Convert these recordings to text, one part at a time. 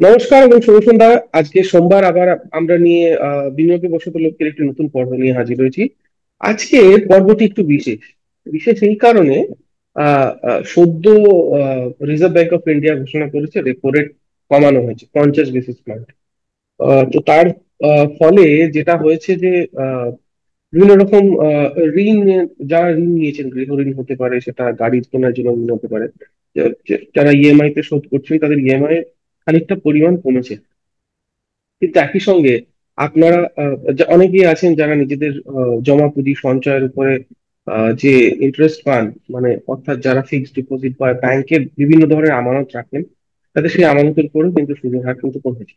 নমস্কার এবং শুভ সন্ধ্যা। আজকে সোমবার আবার আমরা নিয়ে বিনিয়োগে বসত লোকের একটি নতুন পর্ব নিয়ে হাজির হয়েছি। আজকে পর্বটি একটু বিশেষ। বিশেষ এই কারণে সদ্য রিজার্ভ ব্যাংক অফ ইন্ডিয়া ঘোষণা করেছে রেপো রেট কমানো হয়েছে 50 বেসিস পয়েন্ট। তো তার ফলে যেটা হয়েছে যে আহ, বিভিন্ন রকম ঋণ, যারা ঋণ নিয়েছেন, গৃহ ঋণ হতে পারে, সেটা গাড়ি কেনার জন্য ঋণ হতে পারে, যারা ইএমআই তে শোধ করছে তাদের ইএমআই খানিকটা পরিমাণ কমেছে। কিন্তু একই সঙ্গে আপনারা অনেকেই আছেন যারা নিজেদের জমা পুঁজি সঞ্চয়ের উপরে যে ইন্টারেস্ট পান, মানে অর্থাৎ যারা ফিক্সড ডিপোজিট বা ব্যাংকের বিভিন্ন ধরনের আমানত রাখেন, তাদের সেই আমানতের উপরেও কিন্তু সুদের হার কিন্তু কমেছে।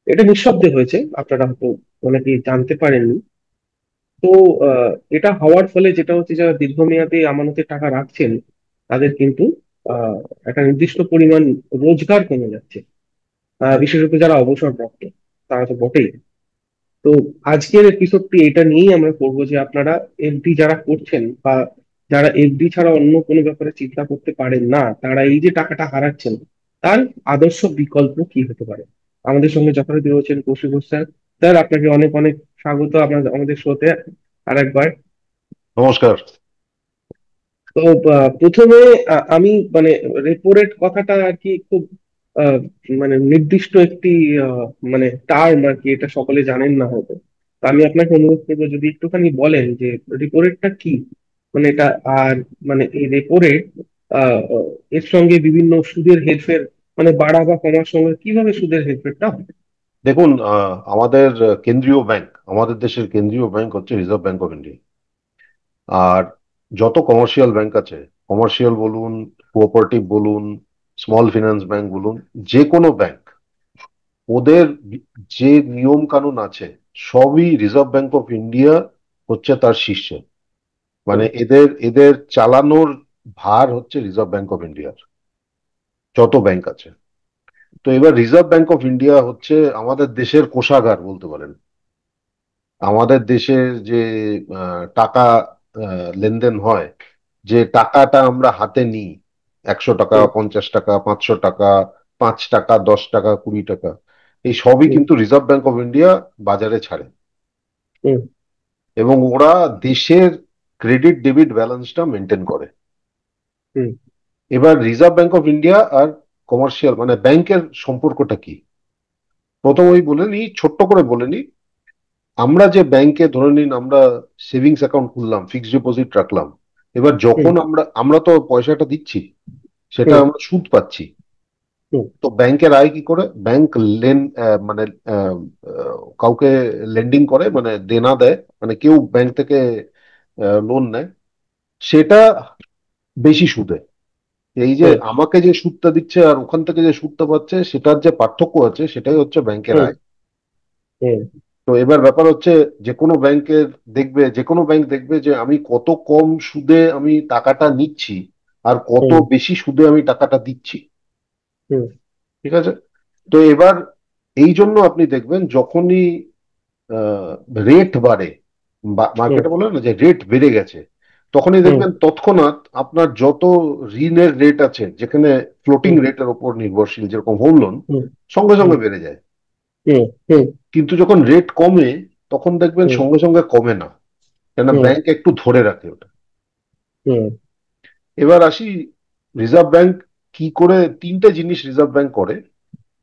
এটা নিঃশব্দে হয়েছে, আপনারা হয়তো অনেকেই জানতে পারেননি। তো এটা হওয়ার ফলে যেটা হচ্ছে, যারা দীর্ঘমেয়াদী আমানতের টাকা রাখছেন তাদের কিন্তু একটা নির্দিষ্ট পরিমাণ রোজগার কমে যাচ্ছে। বিশেষত যারা অবসরপ্রাপ্ত তারা তো বটেই। তো আজকের এপিসোডটি এটা নিয়েই আমরা করবো যে আপনারা এফডি যারা করছেন বা যারা এফডি ছাড়া অন্য কোনো ব্যাপারে চিন্তা করতে পারেন না, তারা এই যে টাকাটা হারাচ্ছেন তার আদর্শ বিকল্প কি হতে পারে। আমাদের সঙ্গে যথারীতি রয়েছেন কৌশিক ঘোষ স্যার। স্যার, আপনাকে অনেক অনেক স্বাগত আপনাদের আমাদের শোতে আরেকবার। নমস্কার। তো প্রথমে আমি মানে রেপো রেট কথাটা আর কি খুব আহ, মানে নির্দিষ্ট একটি আহ, মানে টার্ম আর কি, এটা সকলে জানেন না হয়তো। তো আমি আপনাকে অনুরোধ করবো যদি একটুখানি বলেন যে রেপো রেটটা কি, মানে এটা। আর মানে এই রেপো রেট এর সঙ্গে বিভিন্ন সুদের হেরফের, মানে বাড়া বা কমার সঙ্গে কিভাবে সুদের হেরফেরটা হয়। দেখুন, আমাদের কেন্দ্রীয় ব্যাংক, আমাদের দেশের কেন্দ্রীয় ব্যাংক হচ্ছে রিজার্ভ ব্যাংক অফ ইন্ডিয়া। আর যত কমার্শিয়াল ব্যাংক আছে, কমার্শিয়াল বলুন, কোঅপারেটিভ বলুন, স্মল ফিনান্স ব্যাংক বলুন, যে কোনো ব্যাংক, ওদের যে নিয়ম কানুন আছে সবই রিজার্ভ ব্যাংক অফ ইন্ডিয়া হচ্ছে তার শীর্ষে। মানে হুম, এদের এদের চালানোর ভার হচ্ছে রিজার্ভ ব্যাংক অফ ইন্ডিয়ার, যত ব্যাংক আছে। তো এবার রিজার্ভ ব্যাংক অফ ইন্ডিয়া হচ্ছে আমাদের দেশের কোষাগার বলতে পারেন। আমাদের দেশে যে টাকা লেনদেন হয়, যে টাকাটা আমরা হাতে নিই, 100 টাকা, হুম, 50 টাকা, 500 টাকা, 5 টাকা, 10 টাকা, 20 টাকা, এই সবই হুম, কিন্তু রিজার্ভ ব্যাংক অফ ইন্ডিয়া বাজারে ছাড়ে। হুম, এবং ওরা দেশের ক্রেডিট ডেবিট ব্যালেন্সটা মেনটেন করে। হুম, এবার রিজার্ভ ব্যাংক অফ ইন্ডিয়া আর কমার্শিয়াল মানে ব্যাংকের সম্পর্কটা কি, প্রথমেই বলে নি, ছোট্ট করে বলে নি। আমরা যে ব্যাংকে ধরে নিন আমরা সেভিংস অ্যাকাউন্ট খুললাম, ফিক্সড ডিপোজিট রাখলাম। এবার হুম, যখন আমরা আমরা তো পয়সাটা দিচ্ছি, সেটা হুম, আমরা সুদ পাচ্ছি। হুম, তো ব্যাংকের আয় কি করে? ব্যাংক লেন মানে আহ, কাউকে লেন্ডিং করে, মানে দেনা দেয়, মানে কেউ ব্যাংক থেকে লোন নেয়, সেটা বেশি সুদে। এই যে হুম, আমাকে যে সুদটা দিচ্ছে আর ওখান থেকে যে সুদটা পাচ্ছে, সেটার যে পার্থক্য আছে, সেটাই হচ্ছে ব্যাংকের হুম, আয়। হুম, তো এবার ব্যাপার হচ্ছে, যে কোনো ব্যাংক দেখবে যে আমি কত কম সুদে আমি টাকাটা নিচ্ছি আর কত হুম, বেশি সুদে আমি টাকাটা দিচ্ছি। হুম, ঠিক আছে? তো এবার এই জন্য আপনি দেখবেন যখনই রেট বাড়ে, হুম, মার্কেটে বলে না যে রেট বেড়ে গেছে, তখনই হুম, দেখবেন তৎক্ষণাৎ আপনার যত ঋণের রেট আছে, যেখানে ফ্লোটিং হুম, রেটের উপর নির্ভরশীল, যেরকম হোম লোন, হুম, সঙ্গে হুম, সঙ্গে বেড়ে যায়। হুম, হুম, কিন্তু যখন রেট কমে, তখন দেখবেন হুম, সঙ্গে সঙ্গে কমে না, কেন হুম, ব্যাংক একটু ধরে রাখে ওটা। হুম, এবার আসি, রিজার্ভ ব্যাংক কি করে, তিনটে জিনিস রিজার্ভ ব্যাংক করে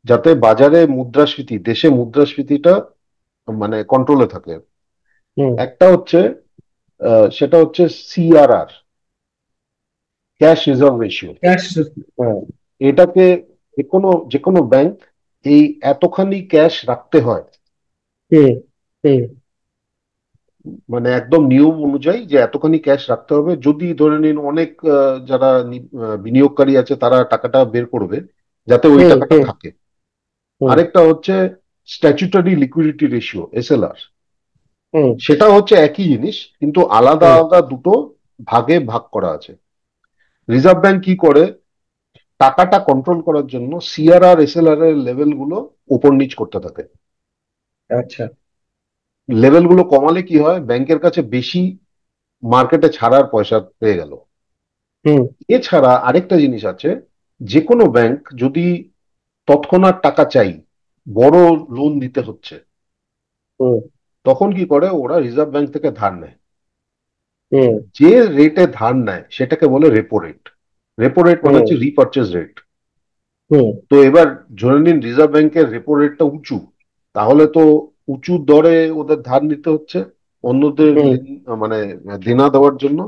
যাতে বাজারে মুদ্রাস্ফীতি, দেশে মুদ্রাস্ফীতিটা মানে কন্ট্রোলে থাকে। হুম, একটা হচ্ছে সেটা হচ্ছে CRR, cash reserve ratio. Cash, হ্যাঁ, এটাকে যে কোনো ব্যাংক এই এতখানি ক্যাশ রাখতে হয়, হুম, হুম, মানে একদম নিয়ম অনুযায়ী যে এতখানি ক্যাশ রাখতে হবে। যদি ধরে নিন অনেক যারা বিনিয়োগকারী আছে তারা টাকাটা বের করবে, যাতে ওই হুম, টাকাটা হুম, থাকে। হুম, আরেকটা হচ্ছে স্ট্যাচুটরি লিকুইডিটি রেশিও, এসএলআর। হুম, সেটা হচ্ছে একই জিনিস, কিন্তু আলাদা হুম, আলাদা দুটো ভাগে ভাগ করা আছে। রিজার্ভ ব্যাংক কি করে, টাকাটা কন্ট্রোল করার জন্য সিআরআর এসএলআর এর লেভেল গুলো উপর নিচ করতে থাকে। আচ্ছা, লেভেল গুলো কমালে কি হয়, ব্যাংকের কাছে বেশি মার্কেটে ছাড়ার পয়সা পেয়ে গেল। হুম, এছাড়া আরেকটা জিনিস আছে, যে কোনো ব্যাংক যদি তৎক্ষণাৎ টাকা চাই, বড় লোন দিতে হচ্ছে, হুম। তখন কি করে ওরা রিজার্ভ ব্যাংক থেকে ধার নেয়। হুম। যে রেটে ধার নেয় সেটাকে বলে রেপো রেট। রেপো রেট মানে হুম। হচ্ছে রিপারচেজ রেট। হুম। তো এবার ধরে নিন রিজার্ভ ব্যাংকের রেপো রেটটা উঁচু, তাহলে তো উঁচু দরে ওদের ধার নিতে হচ্ছে অন্যদের হুম। মানে দেনা দেওয়ার জন্য।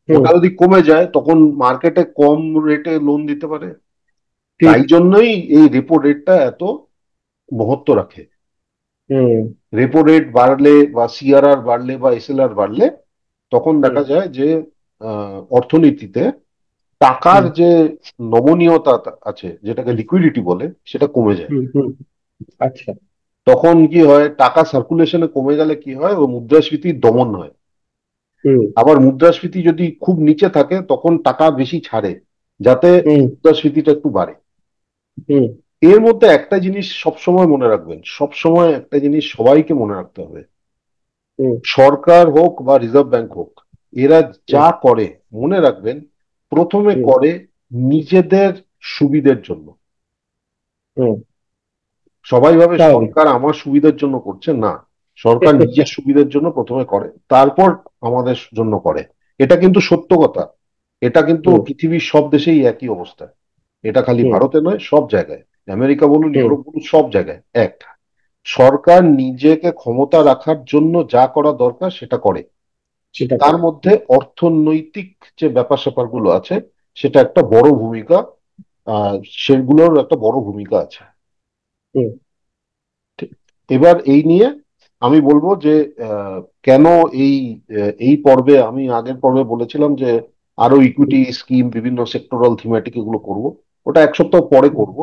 হুম। ওটা যদি কমে যায় তখন মার্কেটে কম রেটে লোন দিতে পারে। ঠিক। তাই জন্যই এই রেপো রেটটা এত মহত্ব রাখে। হুম। রেপো রেট বাড়লে বা সিআরআর বাড়লে বা এসএলআর বাড়লে তখন হুম। দেখা যায় যে অর্থনীতিতে টাকার হুম। যে নমনীয়তা আছে, যেটাকে লিকুইডিটি বলে, সেটা কমে যায়। হুম। হুম। আচ্ছা। তখন কি হয়, টাকা সার্কুলেশনে কমে গেলে কি হয়, ও মুদ্রাস্ফীতির দমন হয়। হুম। আবার মুদ্রাস্ফীতি যদি খুব নিচে থাকে তখন টাকা বেশি ছাড়ে, যাতে হুম। মুদ্রাস্ফীতিটা একটু বাড়ে। হুম। এর মধ্যে একটা জিনিস সবসময় মনে রাখবেন, সবসময় একটা জিনিস সবাইকে মনে রাখতে হবে, হুম। সরকার হোক বা রিজার্ভ ব্যাংক হোক, এরা হুম। যা করে মনে রাখবেন প্রথমে হুম। করে নিজেদের সুবিধের জন্য। হুম। সবাই ভাবে স্বাভাবিক। সরকার আমার সুবিধার জন্য করছে, না, সরকার নিজের সুবিধার জন্য প্রথমে করে, তারপর আমাদের জন্য করে। এটা কিন্তু সত্য কথা। এটা কিন্তু হুম। পৃথিবীর সব দেশেই একই অবস্থা। এটা খালি হুম। ভারতে নয়, সব জায়গায়, আমেরিকা বলুন, হুম। ইউরোপ বলুন, সব জায়গায় এক। সরকার নিজেকে ক্ষমতা রাখার জন্য যা করা দরকার সেটা করে। সেটা তার করে। মধ্যে অর্থনৈতিক যে ব্যাপার স্যাপার গুলো আছে, সেটা একটা বড় ভূমিকা, আহ সেগুলোর একটা বড় ভূমিকা আছে। হুম। ঠিক। এবার এই নিয়ে আমি বলবো যে কেন এই এই পর্বে, আমি আগের পর্বে বলেছিলাম যে আরো হুম। ইকুইটি স্কিম, বিভিন্ন সেক্টরাল থিমেটিক এগুলো করব, ওটা এক সপ্তাহ পরে হুম। করব।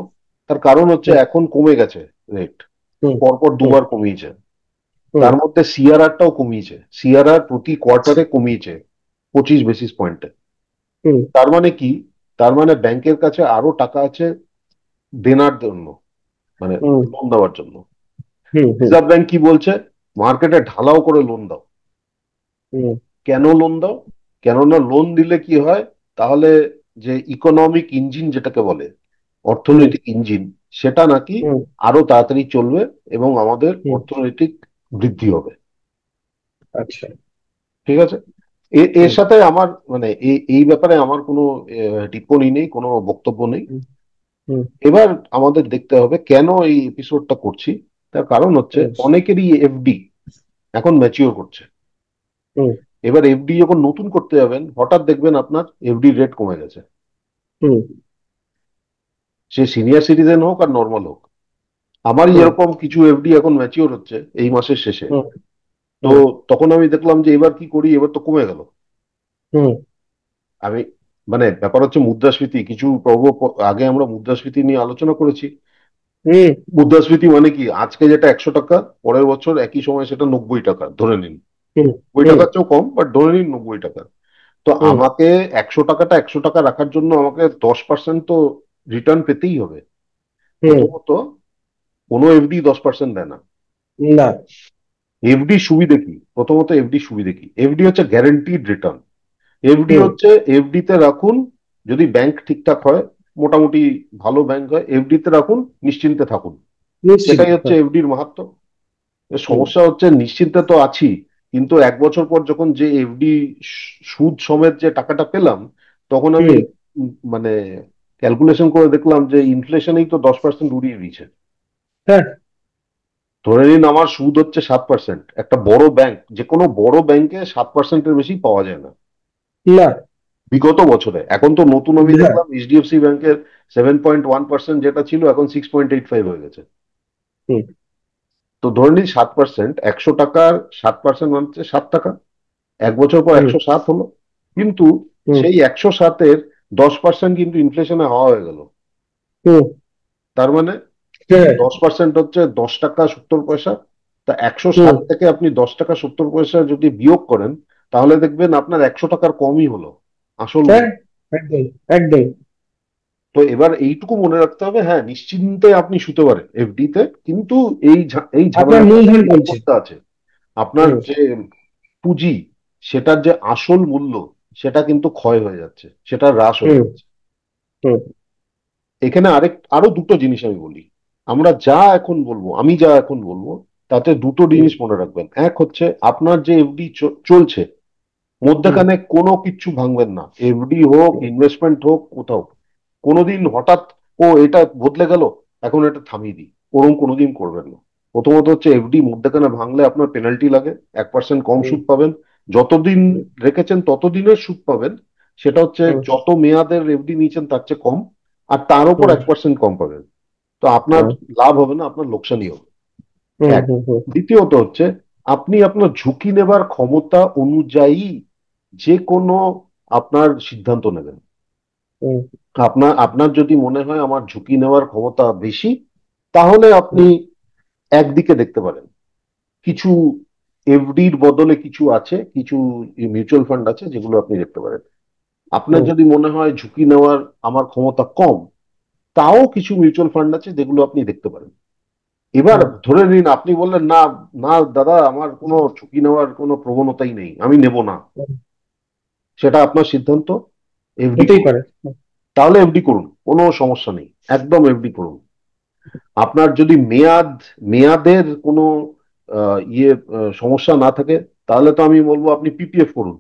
তার কারণ হচ্ছে হুম। এখন কমে গেছে রেট, হুম। পরপর হুম। দুবার কমিয়েছে। হুম। তার মধ্যে সিআরআরটাও কমিয়েছে, সিআরআর প্রতি কোয়ার্টারে কমিয়েছে 25 বেসিস পয়েন্টে। হুম। তার মানে কি, তার মানে ব্যাংকের কাছে আরো টাকা আছে দেনার জন্য, মানে হুম। লোন দেওয়ার জন্য। হুম। হুম। রিজার্ভ ব্যাংক কি বলছে, মার্কেটে ঢালাও করে লোন দাও। হুম। কেন লোন দাও? কেননা লোন দিলে কি হয়, তাহলে যে ইকোনমিক ইঞ্জিন যেটাকে বলে, হুম। অর্থনৈতিক ইঞ্জিন, সেটা নাকি হুম। আরো তাড়াতাড়ি চলবে এবং আমাদের হুম। অর্থনৈতিক বৃদ্ধি হবে। আচ্ছা। ঠিক আছে। এর হুম। সাথে আমার মানে এই ব্যাপারে আমার কোনো টিপ্পনী নেই, কোনো বক্তব্য নেই। হুম। হুম। এবার আমাদের দেখতে হবে কেন এই এপিসোডটা করছি। তার কারণ হচ্ছে হুম। অনেকেরই এফডি এখন ম্যাচিওর করছে। হুম। এবার এফডি যখন নতুন করতে যাবেন, হঠাৎ দেখবেন আপনার এফডি রেট কমে গেছে। হুম। সে সিনিয়র সিটিজেন হোক আর নর্মাল হোক। আমারই হুম। এরকম কিছু এফডি এখন ম্যাচিওর হচ্ছে এই মাসের শেষে। হুম। তো হুম। তখন আমি দেখলাম যে এবার কি করি, এবার তো কমে গেল। হুম। আমি মানে ব্যাপার হচ্ছে মুদ্রাস্ফীতি, কিছু আগে আমরা মুদ্রাস্ফীতি নিয়ে আলোচনা করেছি। হুম। মুদ্রাস্ফীতি মানে কি, আজকে যেটা 100 টাকা, পরের বছর একই সময় সেটা 90 টাকা ধরে নিন। হুম। 90 টাকার হুম। চেয়েও কম, বাট ধরে নিন 90 টাকা। তো হুম। আমাকে 100 টাকাটা 100 টাকা রাখার জন্য আমাকে 10% তো রিটার্ন পেতেই হবে। হুম। প্রথমত কোনো এফডি 10% দেয় না। না। এফডি সুবিধে কি, প্রথমত এফডি সুবিধে কি, এফডি হচ্ছে গ্যারান্টিড রিটার্ন। এফডি হুম। হচ্ছে এফডি তে রাখুন, যদি ব্যাংক ঠিকঠাক হয়, মোটামুটি ভালো ব্যাংক হয়, এফডি তে রাখুন, নিশ্চিন্তে থাকুন। নিশ্চিত। সেটাই হচ্ছে হ্যাঁ। এফডির মাহাত্ম্য। এর হুম। সমস্যা হচ্ছে নিশ্চিন্তে তো আছি, কিন্তু 1 বছর পর যখন যে এফডি সুদ সমেত যে টাকাটা পেলাম, তখন আমি হুম। মানে ক্যালকুলেশন করে দেখলাম যে ইনফ্লেশনেই তো 10% উড়িয়ে দিয়েছে। হ্যাঁ। ধরে নিন আমার সুদ হচ্ছে 7%, একটা বড় ব্যাংক, যে কোনো বড় ব্যাংকে 7%-এর বেশি পাওয়া যায় না না। বিগত বছরে। এখন তো নতুন আমি হ্যাঁ। দেখলাম এইচডিএফসি ব্যাংকের 7.1% যেটা ছিল এখন 6.85 হয়ে গেছে। হুম। তো ধরে নিন 7%, 100 টাকার 7% মানে হচ্ছে 7 টাকা, 1 বছর পর হুম। 107 হলো। কিন্তু হুম। সেই 107-এর 10% কিন্তু ইনফ্লেশনে হওয়া হয়ে গেল। হুম। তার মানে হ্যাঁ। 10% হচ্ছে 10 টাকা 70 পয়সা। তা একশো হুম। সাত থেকে আপনি 10 টাকা 70 পয়সা যদি বিয়োগ করেন, তাহলে দেখবেন আপনার 100 টাকার কমই হলো আসল হ্যাঁ। মূল্য। একদম। একদম। তো এবার এইটুকু মনে রাখতে হবে, হ্যাঁ নিশ্চিন্তে আপনি শুতে পারেন এফডি তে, কিন্তু এই আপনার ঝামেলাটার মূলধন একটা বলছে। বিপদটা আছে। আপনার হুম। যে পুঁজি, সেটার যে আসল মূল্য, সেটা কিন্তু ক্ষয় হয়ে যাচ্ছে, সেটা হ্রাস হয়ে হুম। যাচ্ছে। হুম। এখানে আরো দুটো জিনিস আমি বলি। আমি যা এখন বলবো তাতে দুটো হুম, জিনিস মনে রাখবেন। এক হচ্ছে, আপনার যে এফডি চলছে, হুম, মধ্যেখানে কোনো কিচ্ছু ভাঙবেন না। এফডি হোক, হুম, ইনভেস্টমেন্ট হোক, কোথাও কোনোদিন হঠাৎ ও এটা বদলে গেল, এখন এটা থামিয়ে দিই, ওরকম কোনোদিন করবেন না। প্রথমত হচ্ছে, এফডি মধ্যেখানে ভাঙলে আপনার পেনাল্টি লাগে, 1% কম হুম, সুদ পাবেন। যতদিন হুম, রেখেছেন ততদিনের সুদ পাবেন। সেটা হচ্ছে হুম, যত মেয়াদের এফডি নিয়েছেন তার চেয়ে কম। আর তার উপর হুম, 1% কম পাবেন। তো আপনার হুম, লাভ হবে না, আপনার লোকসানই হবে। হুম, এক। হুম, হুম, দ্বিতীয়ত হচ্ছে, আপনি আপনার ঝুঁকি নেবার ক্ষমতা অনুযায়ী যে কোনো আপনার সিদ্ধান্ত নেবেন। হুম, আপনার আপনার যদি মনে হয় আমার ঝুঁকি নেওয়ার ক্ষমতা বেশি, তাহলে আপনি একদিকে দেখতে পারেন। কিছু এফডির বদলে কিছু আছে, কিছু মিউচুয়াল ফান্ড আছে যেগুলো আপনি দেখতে পারেন। আপনার হুম, যদি মনে হয় ঝুঁকি নেওয়ার আমার ক্ষমতা কম, তাও কিছু মিউচুয়াল ফান্ড আছে যেগুলো আপনি দেখতে পারেন। এবার হুম, ধরে নিন আপনি বললেন, না না দাদা, আমার কোনো ঝুঁকি নেওয়ার কোনো প্রবণতাই নেই, আমি নেব না। হুম, সেটা আপনার সিদ্ধান্ত। এফডি হতেই করুন। পারে। তাহলে এফডি করুন, কোনো সমস্যা নেই, একদম এফডি করুন। আপনার যদি মেয়াদের কোনো সমস্যা না থাকে, তাহলে তো আমি বলবো আপনি পিপিএফ করুন।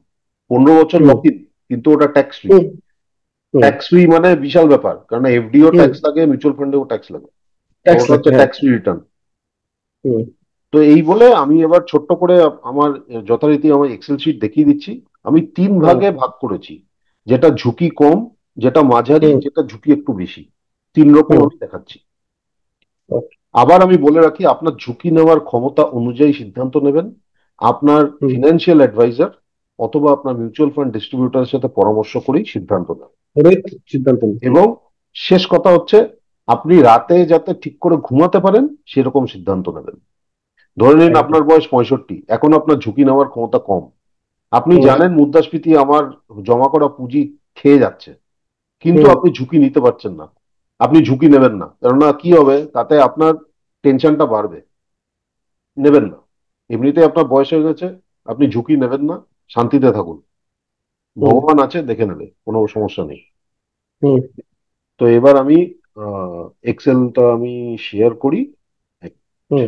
15 বছর হুম, লক ইন, কিন্তু ওটা ট্যাক্স ফ্রি। হুম, হুম, ট্যাক্স ফ্রি মানে বিশাল ব্যাপার, কারণ এফডিও হুম, ট্যাক্স লাগে, মিউচুয়াল ফান্ডেও ট্যাক্স লাগে। তো ট্যাক্স ওটা লাগবে, হচ্ছে হ্যাঁ। Tax free return. হুম, তো এই বলে আমি এবার ছোট্ট করে আমার যথারীতি আমার এক্সেল শিট দেখিয়ে দিচ্ছি। আমি তিন হুম, ভাগে ভাগ করেছি। যেটা ঝুঁকি কম, যেটা মাঝারি, হুম, যেটা ঝুঁকি একটু বেশি। তিন রকম হুম, আমি দেখাচ্ছি। আবার আমি বলে রাখি, আপনার ঝুঁকি নেওয়ার ক্ষমতা অনুযায়ী সিদ্ধান্ত নেবেন। আপনার হুম, ফিনান্সিয়াল অ্যাডভাইজার অথবা আপনার মিউচুয়াল ফান্ড ডিস্ট্রিবিউটরের সাথে পরামর্শ করেই সিদ্ধান্ত নেন। ওটাই সিদ্ধান্ত নিতে। এবং শেষ কথা হচ্ছে, আপনি রাতে যাতে ঠিক করে ঘুমাতে পারেন সেরকম সিদ্ধান্ত নেবেন। ধরে নিন একদম। আপনার বয়স 65, এখন আপনার ঝুঁকি নেওয়ার ক্ষমতা কম। আপনি হুম, জানেন মুদ্রাস্ফীতি আমার জমা করা পুঁজি খেয়ে যাচ্ছে, কিন্তু হুম, আপনি ঝুঁকি নিতে পারছেন না। আপনি ঝুঁকি নেবেন না, কেননা কি হবে তাতে আপনার টেনশনটা বাড়বে। নেবেন না। এমনিতেই আপনার বয়স হয়ে গেছে, আপনি ঝুঁকি নেবেন না, শান্তিতে থাকুন। হুম, ভগবান আছে, দেখে নেবে, কোনো সমস্যা নেই। হুম, তো এবার আমি এক্সেলটা আমি শেয়ার করি। হুম,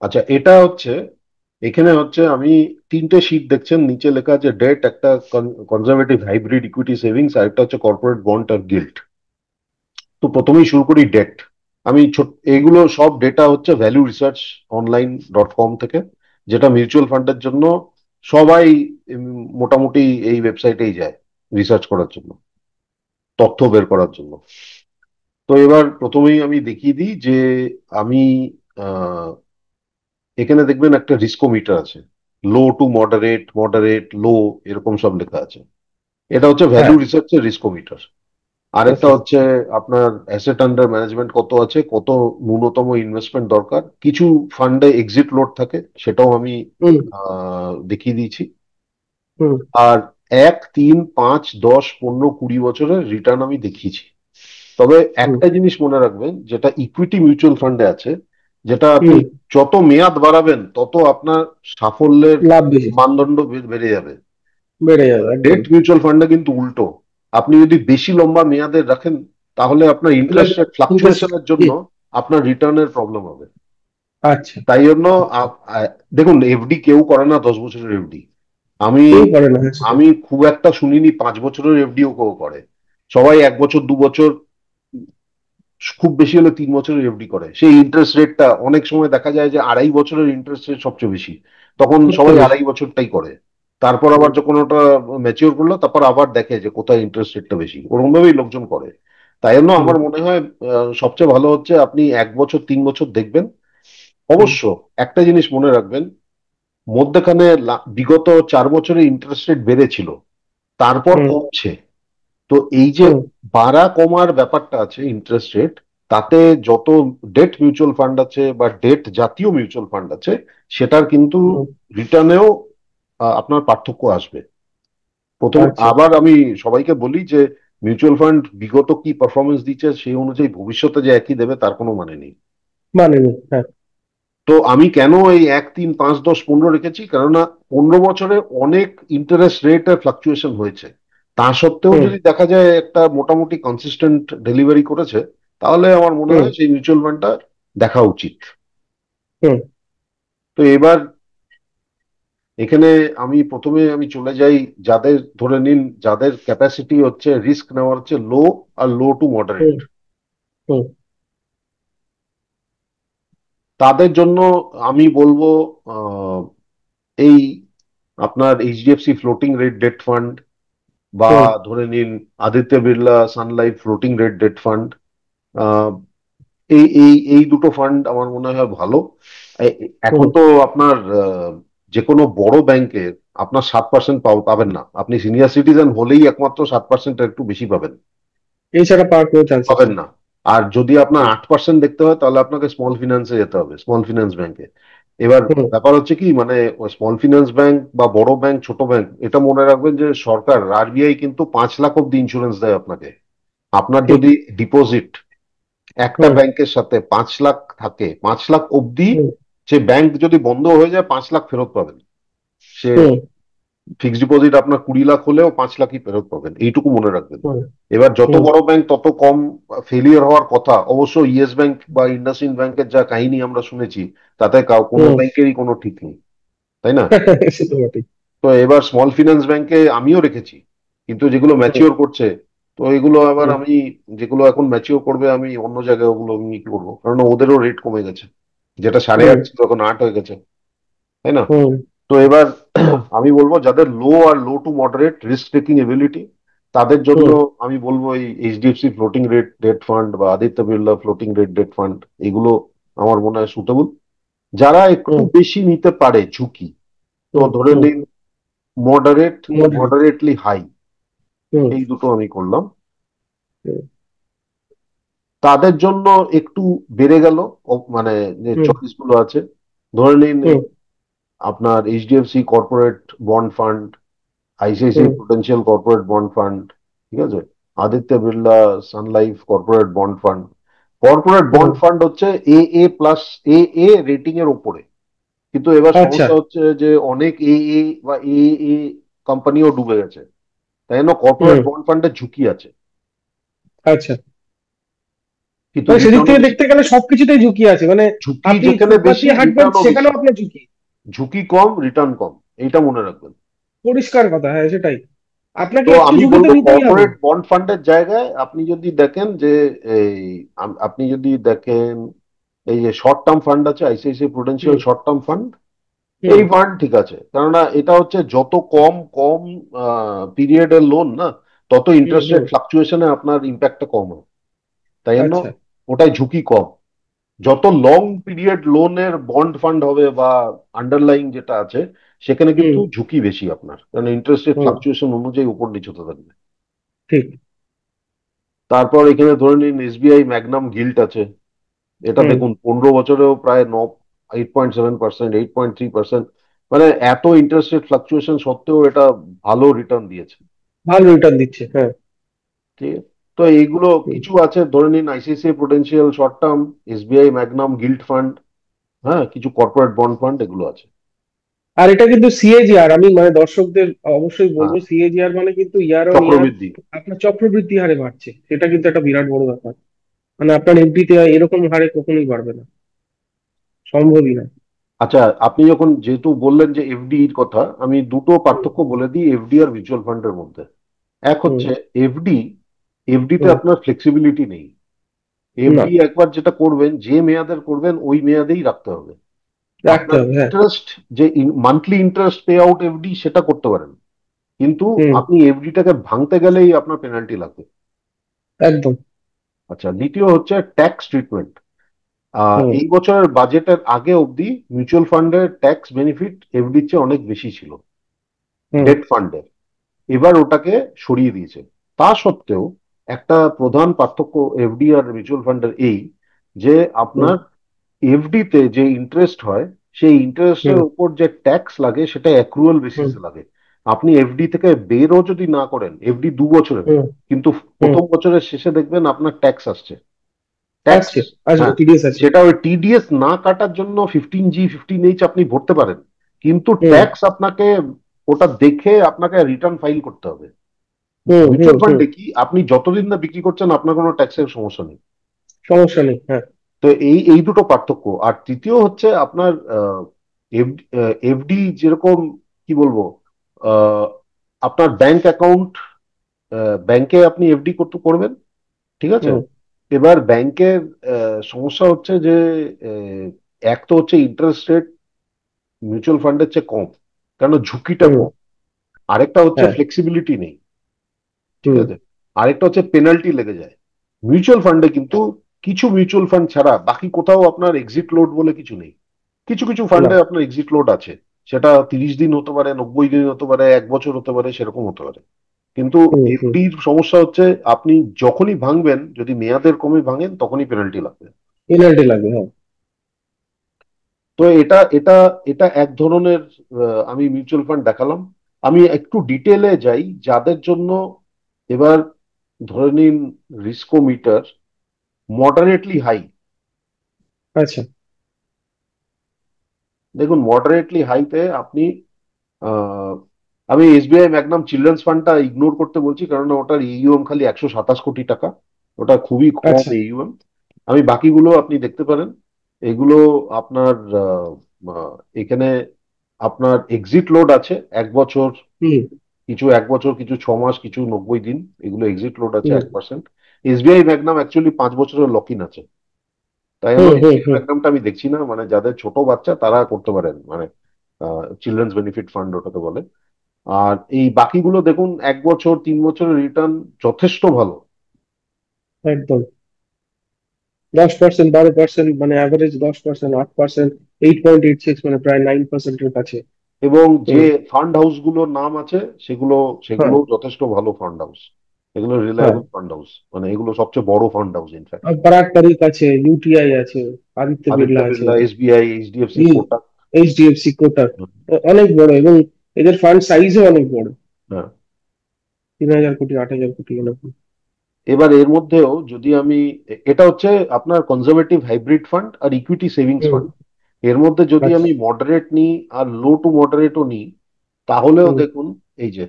আচ্ছা, এটা হচ্ছে, এখানে হচ্ছে আমি তিনটে শীট দেখছেন, নিচে লেখা আছে ডেট, একটা কনজারভেটিভ হাইব্রিড ইকুইটি সেভিংস, আর একটা হচ্ছে কর্পোরেট বন্ড আর গিল্ট। তো প্রথমেই শুরু করি ডেট। এগুলো সব ডেটা হচ্ছে ভ্যালু রিসার্চ অনলাইন.com থেকে, যেটা মিউচুয়াল ফান্ডের জন্য সবাই মোটামুটি এই ওয়েবসাইটেই যায় রিসার্চ করার জন্য, তথ্য বের করার জন্য। তো এবার প্রথমেই আমি দেখিয়ে দিই যে আমি আহ, এখানে দেখবেন একটা রিস্কোমিটার আছে। লো টু মডারেট, মডারেট, লো, এরকম সব লেখা আছে। এটা হচ্ছে ভ্যালু হ্যাঁ, রিসার্চের রিস্কোমিটার। আরেকটা ওকে। হচ্ছে আপনার অ্যাসেট আন্ডার ম্যানেজমেন্ট কত আছে, কত ন্যূনতম ইনভেস্টমেন্ট দরকার। কিছু ফান্ডে এক্সিট লোড থাকে, সেটাও আমি হুম, দেখিয়ে দিয়েছি। হুম, আর 1, 3, 5, 10, 15, 20 বছরের রিটার্ন আমি দেখিয়েছি। তবে হুম, একটা জিনিস মনে রাখবেন, যেটা ইকুইটি মিউচুয়াল ফান্ডে আছে, যেটা আপনি হুম, যত মেয়াদ বাড়াবেন তত আপনার সাফল্যের লাভ বেশি, মানদণ্ড বেড়ে যাবে। বেড়ে যাবে একদম। ডেট মিউচুয়াল ফান্ডে কিন্তু উল্টো। আপনি যদি বেশি লম্বা মেয়াদের রাখেন, তাহলে আপনার তাহলে ইন্টারেস্ট রেট ইন্টারেস্ট। ফ্লাকচুয়েশনের জন্য আপনার রিটার্নের প্রবলেম হবে। আচ্ছা। তাই জন্য দেখুন, এফডি কেউ করে না 10 বছরের এফডি। আমি কেউ করে না, হ্যাঁ সেটাই। আমি খুব একটা শুনিনি 5 বছরের এফডিও কেউ করে। সবাই 1 বছর 2 বছর, খুব বেশি হলে 3 বছরের এফডি করে। সেই ইন্টারেস্ট রেটটা অনেক সময় দেখা যায় যে 2.5 বছরের ইন্টারেস্ট রেট সবচেয়ে বেশি, তখন সবচেয়ে সবাই বেশি। 2.5 বছরটাই করে। তারপর আবার হুম, যখন ওটা ম্যাচিওর করলো, তারপর আবার দেখে যে কোথায় ইন্টারেস্ট রেটটা বেশি, ওরকম ভাবেই লোকজন করে। তাই জন্য হুম, আমার মনে হয় সবচেয়ে ভালো হচ্ছে আপনি 1 বছর 3 বছর দেখবেন। হুম, অবশ্য একটা জিনিস মনে রাখবেন, মধ্যখানে বিগত 4 বছরে ইন্টারেস্ট রেট বেড়েছিল, তারপর হুম, কমছে। তো এই যে হুম, বাড়া কমার ব্যাপারটা আছে ইন্টারেস্ট রেট, তাতে যত ডেট মিউচুয়াল ফান্ড আছে বা ডেট জাতীয় মিউচুয়াল ফান্ড আছে, সেটার কিন্তু হুম, রিটার্নেও আপনার পার্থক্য আসবে। প্রথম আচ্ছা। আবার আমি সবাইকে বলি যে মিউচুয়াল ফান্ড বিগত কি পারফরমেন্স দিচ্ছে সেই অনুযায়ী ভবিষ্যতে যে একই দেবে তার কোনো মানে নেই। মানে নেই, হ্যাঁ। তো আমি কেন এই 1, 3, 5, 10, 15 রেখেছি, কেননা 15 বছরে অনেক ইন্টারেস্ট রেটের ফ্লাকচুয়েশন হয়েছে। তা সত্ত্বেও হুম যদি দেখা যায় একটা মোটামুটি কনসিস্টেন্ট ডেলিভারি করেছে, তাহলে আমার মনে হুম হয় সেই মিউচুয়াল ফান্ডটা দেখা উচিত। হুম তো এবার এখানে আমি প্রথমে চলে যাই, যাদের ধরে নিন যাদের ক্যাপাসিটি হচ্ছে রিস্ক নেওয়ার হচ্ছে লো আর লো টু মডারেট, হুম হুম তাদের জন্য আমি বলবো আহ, এই আপনার HDFC floating rate debt fund, বা হুম ধরে নিন আদিত্য বিড়লা সান life floating rate debt fund, এই এই এই দুটো ফান্ড আমার মনে হয় ভালো। এখন হুম তো আপনার যে কোনো বড় ব্যাংকে আপনার 7% পাবেন না, আপনি সিনিয়র সিটিজেন হলেই একমাত্র 7% একটু বেশি পাবেন, এছাড়া পাওয়ার কোনো চান্সেস পাবেন নেই। না। আর যদি আপনার হুম 8% দেখতে হয়, তাহলে আপনাকে স্মল ফিন্যান্সে যেতে হবে, স্মল ফিন্যান্স ব্যাংকে। এবার হুম ব্যাপার হচ্ছে কি, মানে স্মল ফিন্যান্স ব্যাংক বা বড় ব্যাংক ছোট ব্যাংক, এটা মনে রাখবেন যে সরকার আরবিআই কিন্তু 5 লাখ অব্দি ইন্স্যুরেন্স দেয় আপনাকে। আপনার ঠিক। যদি ডিপোজিট একটা হুম ব্যাংকের সাথে 5 লাখ থাকে, 5 লাখ অব্দি, হুম সে ব্যাংক যদি বন্ধ হয়ে যায় 5 লাখ ফেরত পাবেন। সে হুম ফিক্সড ডিপোজিট আপনার 20 লাখ হলেও 5 লাখই ফেরত পাবেন, এইটুকু মনে রাখবেন। হুম এবার যত হুম বড় ব্যাংক তত কম ফেলিয়ার হওয়ার কথা। অবশ্য ইয়েস ব্যাংক বা ইন্ডাসইন্ড ব্যাংকের যা কাহিনী আমরা শুনেছি, তাতে কোনো হুম ব্যাংকেরই কোনো ঠিক নেই, তাই না? সে তো বটেই। তো এবার স্মল ফিন্যান্স ব্যাংকে আমিও রেখেছি, কিন্তু যেগুলো হুম ম্যাচিওর করছে, তো এগুলো আবার হুম আমি, যেগুলো এখন ম্যাচিওর করবে আমি অন্য জায়গায় ওগুলো আমি কি করবো, কারণ ওদেরও রেট কমে গেছে, যেটা 8.5 হুম ছিল এখন 8 হয়ে গেছে, তাই না? হুম তো এবার আমি বলবো যাদের low to moderate risk taking ability, তাদের জন্য হুম আমি বলবো এই HDFC floating rate debt fund বা Aditya Birla floating rate debt fund, এগুলো আমার মনে হয় সুটেবল। যারা একটু হুম বেশি নিতে পারে ঝুঁকি, তো হুম ধরে হুম নিন মডারেট, মডারেট। মডারেটলি হাই, হুম এই দুটো আমি করলাম। হুম তাদের জন্য একটু বেড়ে গেল মানে যে হুম চয়েস গুলো আছে, ধরে নিন এই হুম আপনার HDFC corporate bond fund, ICICI hmm prudential corporate bond fund, ঠিক আছে, আদিত্য বিড়লা সান life corporate bond fund. Corporate hmm bond fund হচ্ছে A A plus, A A rating এর উপরে। কিন্তু এবার আচ্ছা। সমস্যা হচ্ছে যে অনেক এ এ বা এ এ কোম্পানিও ডুবে গেছে, তাই জন্য কর্পোরেট হুম বন্ড ফান্ডের ঝুঁকি আছে। আচ্ছা। কিন্তু মানে সেদিক রিটার্নও থেকে বেশি। দেখতে গেলে সবকিছুতেই ঝুঁকি আছে, মানে ঝুঁকি আপনি যেখানে ফুটপাত বেশি, দিয়ে হাঁটবেন রিটার্নও বেশি। সেখানেও আপনার ঝুঁকি। ঝুঁকি কম, রিটার্ন কম, এইটা মনে রাখবেন। পরিষ্কার কথা, হ্যাঁ সেটাই। আপনাকে তো একটু আমি ঝুঁকি তো বলবো নিতেই হবে। কর্পোরেট বন্ড ফান্ডের জায়গায় আপনি যদি দেখেন যে এই আপনি যদি দেখেন এই যে শর্ট টার্ম ফান্ড আছে, আইসিআইসিআই প্রুডেন্সিয়াল হুম শর্ট টার্ম ফান্ড, হুম এই ফান্ড ঠিক আছে, কেননা এটা হচ্ছে যত কম কম পিরিয়ডের লোন না, তত হুম ইন্টারেস্ট রেট হুম ফ্লাকচুয়েশনে আপনার ইম্প্যাক্টটা কম হয়, তাই জন্য আচ্ছা। ওটাই ঝুঁকি কম। যত লং পিরিয়ড লোনের বন্ড ফান্ড হবে বা আন্ডারলাইং যেটা আছে, সেখানে হুম কিন্তু ঝুঁকি বেশি আপনার, কারণ ইন্টারেস্ট রেট হুম ফ্লাকচুয়েশন অনুযায়ী উপর নিচে হতে থাকবে। ঠিক। তারপর এখানে ধরে নিন এসবিআই ম্যাগনাম গিল্ট আছে, এটা হুম দেখুন 15 বছরেও প্রায় 8.7%, 8.3%, মানে এত ইন্টারেস্ট রেট ফ্লাকচুয়েশন সত্ত্বেও এটা ভালো রিটার্ন দিয়েছে, ভালো রিটার্ন দিচ্ছে, হ্যাঁ। ঠিক আছে। তো এইগুলো হুম। কিছু আছে, ধরে নিন ICICI Prudential short term, SBI Magnum guilt fund, হ্যাঁ, কিছু কর্পোরেট বন্ড ফান্ড, এগুলো আছে। আর এটা কিন্তু সিএজিআর, আমি মানে দর্শকদের অবশ্যই হ্যাঁ, বলবো, সিএজিআর মানে কিন্তু ইয়ার অন ইয়ার চক্রবৃদ্ধি। আপনার চক্রবৃদ্ধি হারে বাড়ছে, সেটা কিন্তু একটা বিরাট বড় ব্যাপার। মানে আপনার এফডিতে এরকম হারে কখনোই বাড়বে না, সম্ভবই না। আচ্ছা, আপনি যখন যেহেতু বললেন যে এফডি এর কথা, আমি দুটো হুম পার্থক্য বলে দিই এফডি আর মিউচুয়াল ফান্ডের মধ্যে। এক হুম হচ্ছে এফডি, এফডিতে হুম আপনার ফ্লেক্সিবিলিটি নেই। না, এফডি একবার যেটা করবেন, যে মেয়াদের করবেন ওই মেয়াদেই রাখতে হবে। রাখতে আপনার হবে, হ্যাঁ। ইন্টারেস্ট, যে monthly interest pay out FD, সেটা করতে পারেন, কিন্তু হুম আপনি এফডিটাকে ভাঙতে গেলেই আপনার পেনাল্টি লাগবে। একদম। আচ্ছা, দ্বিতীয় হচ্ছে ট্যাক্স ট্রিটমেন্ট। হুম এই বছরের বাজেটের আগে অবধি মিউচুয়াল ফান্ডের ট্যাক্স বেনিফিট এফডির চেয়ে অনেক বেশি ছিল হুম ডেট ফান্ডের, এবার ওটাকে সরিয়ে দিয়েছে। তা সত্ত্বেও একটা প্রধান পার্থক্য এফডি আর মিউচুয়াল ফান্ডের এই, যে হুম আপনার এফডিতে যে ইন্টারেস্ট হয়, সেই ইন্টারেস্টের হুম উপর যে ট্যাক্স লাগে সেটা অ্যাক্রুয়াল হুম বেসিসে লাগে। আপনি এফডি থেকে বেরও যদি না করেন, এফডি 2 বছরের, হুম কিন্তু হুম প্রথম বছরের শেষে দেখবেন আপনার ট্যাক্স আসছে, ট্যাক্স। আসছে, আসবে, হ্যাঁ, টিডিএস আছে। সেটা ওই টিডিএস না কাটার জন্য 15G 15H আপনি ভরতে পারেন, কিন্তু হুম ট্যাক্স আপনাকে ওটা দেখে আপনাকে রিটার্ন ফাইল করতে হবে। হুম হুম মিউচুয়াল হুম। ফান্ডে কি আপনি যতদিন না বিক্রি করছেন আপনার কোনো ট্যাক্সের সমস্যা নেই। সমস্যা নেই, হ্যাঁ। তো এই এই দুটো পার্থক্য। আর তৃতীয় হচ্ছে আপনার এফডি যেরকম, কি বলবো, আহ, আপনার ব্যাংক অ্যাকাউন্ট, ব্যাংকে আপনি এফডি করতে করবেন, ঠিক আছে। হুম এবার ব্যাংকের সমস্যা হচ্ছে যে আহ, এক তো হচ্ছে ইন্টারেস্ট রেট মিউচুয়াল ফান্ডের চেয়ে কম, কারণ ঝুঁকিটা হুম। কম। আরেকটা হচ্ছে হ্যাঁ। ফ্লেক্সিবিলিটি নেই, ঠিক হুম। আছে। আরেকটা হচ্ছে পেনাল্টি লেগে যায়। মিউচুয়াল ফান্ডে কিন্তু কিছু মিউচুয়াল ফান্ড ছাড়া বাকি কোথাও আপনার এক্সিট লোড বলে কিছু নেই। কিছু কিছু না। ফান্ডে আপনার এক্সিট লোড আছে, সেটা 30 দিন হতে পারে, 90 দিন হতে পারে, 1 বছর হতে পারে, সেরকম হতে পারে। কিন্তু হুম হুম। এফডির সমস্যা হচ্ছে আপনি যখনই ভাঙবেন, যদি মেয়াদের কমে ভাঙেন তখনই পেনাল্টি লাগবে। পেনাল্টি লাগে, হ্যাঁ। তো এটা এটা এটা এক ধরনের আমি মিউচুয়াল ফান্ড দেখালাম। আমি একটু ডিটেলে যাই যাদের জন্য। এবার ধরে নিন রিস্কোমিটার মডারেটলি হাই। আচ্ছা। দেখুন মডারেটলি হাইতে আপনি, আহ, আমি এসবিআই ম্যাগনাম চিলড্রেন্স ফান্ডটা ইগনোর করতে বলছি, কারণ ওটার এইউএম খালি 127 কোটি টাকা। ওটা খুবই কম আচ্ছা। এইউএম। আমি বাকিগুলো আপনি দেখতে পারেন। এগুলো আপনার এখানে আপনার এক্সিট লোড আছে 1 বছর, হুম কিছু 1 বছর, কিছু 6 মাস, কিছু 90 দিন। এগুলো এক্সিট লোড আছে হুম 1%। এসবিআই ম্যাগনাম অ্যাকচুয়ালি 5 বছরের লক ইন আছে। তাই হুম আমার হুম এসবিআই হুম। ম্যাগনামটা আমি দেখছি না, মানে যাদের ছোট বাচ্চা তারা করতে পারেন, মানে চিলড্রেন্স বেনিফিট ফান্ড ওটাকে বলে। আর এই বাকিগুলো দেখুন 1 বছর, 3 বছরের রিটার্ন যথেষ্ট ভালো। একদম। 10%, 12%, মানে অ্যাভারেজ 10%, 8%, 8.86, মানে প্রায় 9%-এর কাছে। এবং যে হুম। ফান্ড হাউস গুলোর নাম আছে সেগুলো হ্যাঁ সেগুলো যথেষ্ট ভালো ফান্ড হাউস। এগুলো হ্যাঁ। রিলায়েবল ফান্ড হাউস, মানে এগুলো সবচেয়ে বড় ফান্ড হাউস ইনফ্যাক্ট। আর পারাক পারিক আছে, ইউটিআই আছে, আদিত্য আদিত্য বিড়লা আছে, Birla, SBI, HDFC, Kotak. HDFC, Kotak. অনেক বড়, এবং এদের ফান্ড সাইজও অনেক বড়। হ্যাঁ। 3,000 কোটি, 8,000 কোটি এরকম। এবার এর মধ্যেও যদি আমি, এটা হচ্ছে আপনার কনজারভেটিভ হাইব্রিড ফান্ড আর ইকুইটি সেভিংস হুম। ফান্ড। এর মধ্যে যদি আচ্ছা। আমি মডারেট নিই আর লো টু মডারেটও নিই, তাহলেও হুম দেখুন এই যে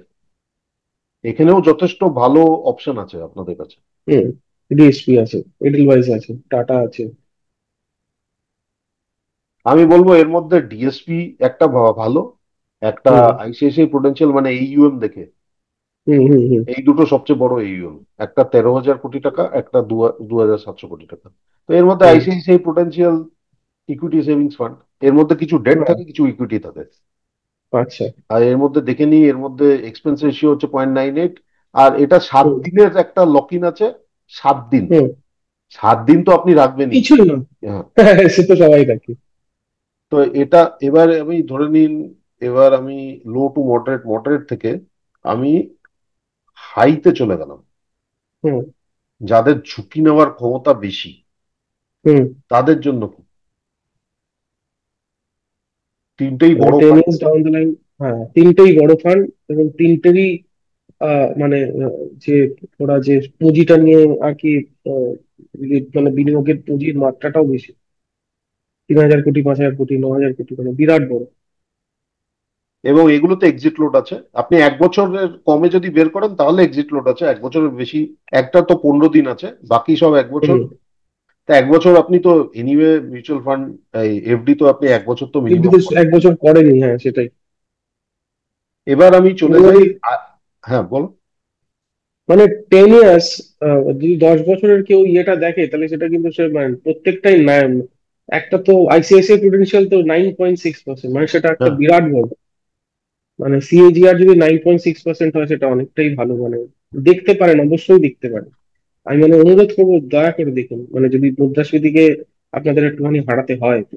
এখানেও যথেষ্ট ভালো অপশন আছে আপনাদের কাছে। হুম। ডিএসপি আছে, এডেলওয়াইজ আছে, টাটা আছে। আমি বলবো এর মধ্যে ডিএসপি একটা ভালো, একটা হুম আইসিআইসিআই প্রুডেন্সিয়াল, মানে এইইউএম দেখে। হুম হুম হুম। এই দুটো সবচেয়ে বড় এইইউএম, একটা 13,000 কোটি টাকা, একটা 2,700 কোটি টাকা। তো এর মধ্যে হুম। ICICI Prudential equity savings fund, এর মধ্যে কিছু ডেট হ্যাঁ। থাকে, কিছু ইকুইটি থাকে। আচ্ছা। আর এর মধ্যে দেখে নিই, এর মধ্যে এক্সপেন্স রেশিও হচ্ছে 0.98। আর এটা সাত হুম দিনের একটা লক ইন আছে। 7 দিন। হুম। 7 দিন তো আপনি রাখবেনই। কিছুই না। হ্যাঁ। সে তো সবাই রাখে। তো এটা, এবার আমি ধরে নিন, এবার আমি লো টু মডারেট, মডারেট থেকে আমি হাইতে চলে গেলাম। হুম যাদের ঝুঁকি নেওয়ার ক্ষমতা বেশি হুম। তাদের জন্য কি? তিনটেই মানে বড় 10 years fund. Down the line. হ্যাঁ, তিনটেই বড় ফান্ড, এবং তিনটেরই মানে যে ওরা যে পুঁজিটা নিয়ে আর কি, আহ, মানে বিনিয়োগের পুঁজির মাত্রাটাও বেশি। 3,000 কোটি, 5,000 কোটি, 9,000 কোটি, মানে বিরাট বড়। এবং এগুলোতে এক্সিট লোড আছে। আপনি 1 বছরের কমে যদি বের করেন তাহলে এক্সিট লোড আছে, 1 বছরের বেশি একটা তো 15 দিন আছে, বাকি সব 1 বছর। হুম। তা 1 বছর আপনি তো এনিওয়ে মিউচুয়াল ফান্ড, এই এফডি তো আপনি 1 বছর তো কিন্তু মিনিমাম করেন। 1 বছর করেনি, হ্যাঁ সেটাই। এবার আমি চলে মানে যাই। ওই, হ্যাঁ বল। মানে 10 ইয়ার্স, যদি 10 বছরের কেউ ইয়েটা দেখে, তাহলে সেটা কিন্তু সে মানে প্রত্যেকটাই নেয়। একটা তো আইসিআইসিআই প্রুডেন্সিয়াল তো 9.6%, মানে সেটা একটা হ্যাঁ। বিরাট বড়। মানে সিএজিআর যদি 9.6% হয়, সেটা অনেকটাই ভালো। মানে দেখতে পারেন, অবশ্যই দেখতে পারেন। আমি মানে অনুরোধ করবো, দয়া করে দেখুন, মানে যদি মুদ্রাস্ফীতিকে আপনাদের একটুখানি হারাতে হয় তো।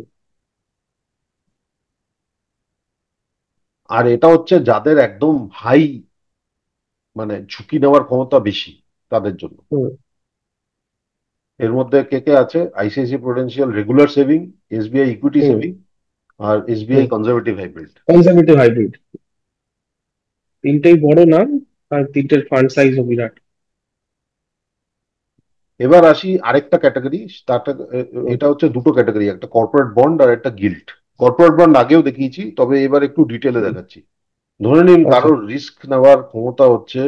আর এটা হচ্ছে যাদের একদম হাই, মানে ঝুঁকি নেওয়ার ক্ষমতা বেশি তাদের জন্য। হুম এর মধ্যে কে কে আছে? ICICI Prudential regular saving, SBI equity hmm saving, আর SBI hmm. Conservative hybrid. Conservative hybrid. তিনটেই বড় নাম, আর তিনটের ফান্ড সাইজও বিরাট। এবার আসি আরেকটা ক্যাটাগরি। হুম এটা হচ্ছে দুটো ক্যাটাগরি, একটা কর্পোরেট বন্ড আর একটা গিল্ট। কর্পোরেট বন্ড আগেও দেখিয়েছি, তবে এবার একটু ডিটেলে হুম। দেখাচ্ছি। ধরে নিন আচ্ছা। কারোর রিস্ক নেওয়ার ক্ষমতা হচ্ছে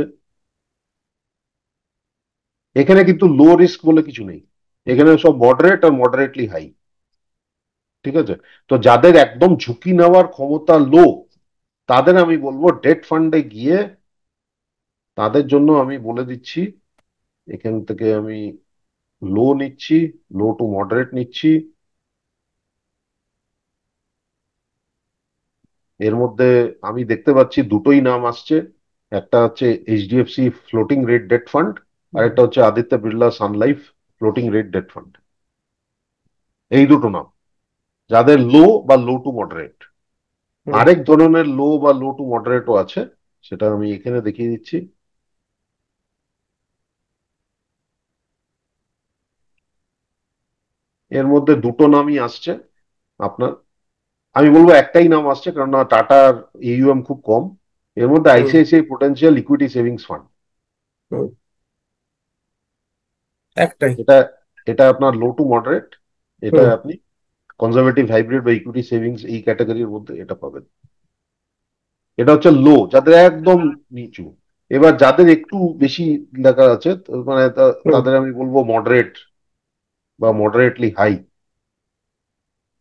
এখানে কিন্তু লো রিস্ক বলে কিছু নেই, এখানে সব মডারেট আর মডারেটলি হাই। ঠিক আছে? তো যাদের একদম ঝুঁকি নেওয়ার ক্ষমতা লো, তাদের আমি বলবো ডেট ফান্ডে গিয়ে, তাদের জন্য আমি বলে দিচ্ছি, এখান থেকে আমি লো নিচ্ছি, লো টু মডারেট নিচ্ছি। এর মধ্যে আমি দেখতে পাচ্ছি দুটোই নাম আসছে, একটা হচ্ছে HDFC floating rate debt fund, আর হুম। একটা হচ্ছে আদিত্য বিড়লা সান life floating rate debt fund. এই দুটো নাম যাদের লো বা লো টু মডারেট। হুম। আরেক ধরনের লো বা লো টু মডারেটও আছে, সেটা আমি এখানে দেখিয়ে দিচ্ছি। এর মধ্যে দুটো নামই আসছে আপনার, আমি বলবো একটাই নাম আসছে, কারণ টাটার এইউএম খুব কম। এর মধ্যে হুম। ICICI Prudential equity savings fund, হুম। একটাই। এটা এটা আপনার লো টু মডারেট। এটা হুম। আপনি কনজারভেটিভ হাইব্রিড বা ইকুইটি সেভিংস এই ক্যাটাগরির মধ্যে এটা পাবেন। এটা হচ্ছে লো, যাদের একদম নিচু। এবার যাদের একটু বেশি লেখা আছে, মানে হুম। তাদের আমি বলবো মডারেট বা মডারেটলি হাই,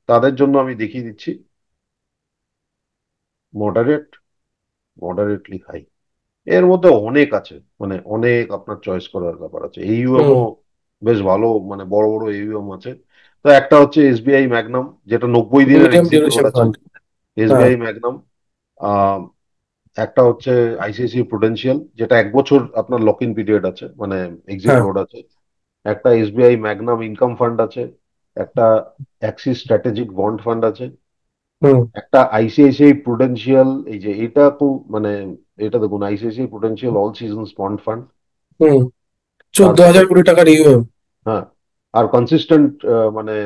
তাদের জন্য আমি দেখিয়ে দিচ্ছি মডারেট, মডারেটলি হাই। এর মধ্যে অনেক আছে, মানে অনেক আপনার চয়েস করার ব্যাপার আছে। এইউএম হুম। ও বেশ ভালো, মানে বড় বড় এইউএম আছে। তো একটা হচ্ছে এসবিআই ম্যাগনাম, যেটা 90 দিনের মিডিয়াম এক্সিট লোড ডিউরেশন আছে, ফান্ড। হ্যাঁ। SBI Magnum. একটা হচ্ছে আইসিআইসি প্রুডেন্সিয়াল, যেটা 1 বছর আপনার লক ইন পিরিয়ড আছে, মানে এক্সিট হ্যাঁ। লোড আছে। একটা এসবিআই ম্যাগনাম ইনকাম ফান্ড আছে। একটা অ্যাক্সিস স্ট্র্যাটেজিক বন্ড ফান্ড আছে। হুম। একটা আইসিআইসিআই প্রুডেন্সিয়াল, এই যে এটা তো মানে, এটা দেখুন ICICI Prudential all seasons bond fund. হুম। 14,000 তারপরে কোটি টাকার ইউএম। হ্যাঁ, আর কনসিস্টেন্ট, মানে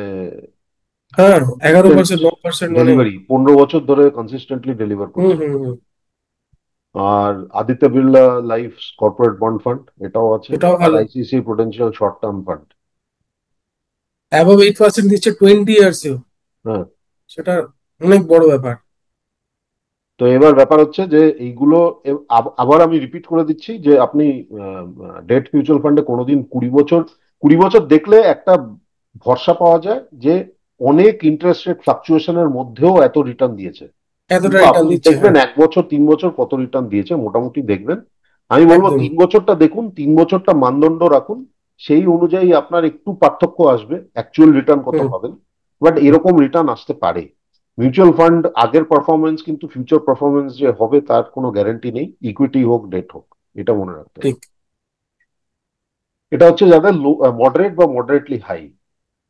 হ্যাঁ, কনসিস্টেন্ট 11% 9% মানে। ডেলিভারি, 15 বছর ধরে কনসিস্টেন্টলি ডেলিভার হুম। করছে। হুম। হুম। আর Aditya Birla life corporate bond fund এটাও আছে। এটাও আর ভালো। ICICI Prudential short term fund. Above 8% দিচ্ছে 20 ইয়ার্সেও। হ্যাঁ। সেটা অনেক বড় ব্যাপার। তো এবার ব্যাপার হচ্ছে যে এইগুলো, আবার আমি রিপিট করে দিচ্ছি যে আপনি ডেট মিউচুয়াল ফান্ডে কোনোদিন 20 বছর, 20 বছর দেখলে একটা ভরসা পাওয়া যায় যে অনেক ইন্টারেস্ট রেট ফ্লাকচুয়েশনের মধ্যেও এত রিটার্ন দিয়েছে। এতটা কিন্তু রিটার্ন আপনি দিচ্ছে, দেখবেন হ্যাঁ। 1 বছর 3 বছর কত রিটার্ন দিয়েছে মোটামুটি দেখবেন। আমি বলবো একদম। 3 বছরটা দেখুন, 3 বছরটা মানদণ্ড রাখুন, সেই অনুযায়ী আপনার একটু পার্থক্য আসবে, অ্যাকচুয়াল রিটার্ন কত হুম। পাবেন, বাট এরকম রিটার্ন আসতে পারে। মিউচুয়াল ফান্ড আগের পারফরমেন্স কিন্তু ফিউচার পারফরমেন্স যে হবে তার কোনো গ্যারান্টি নেই, ইকুইটি হোক ডেট হোক, এটা মনে রাখতে হবে। ঠিক। এটা হচ্ছে যাদের মডারেট বা মডারেটলি হাই।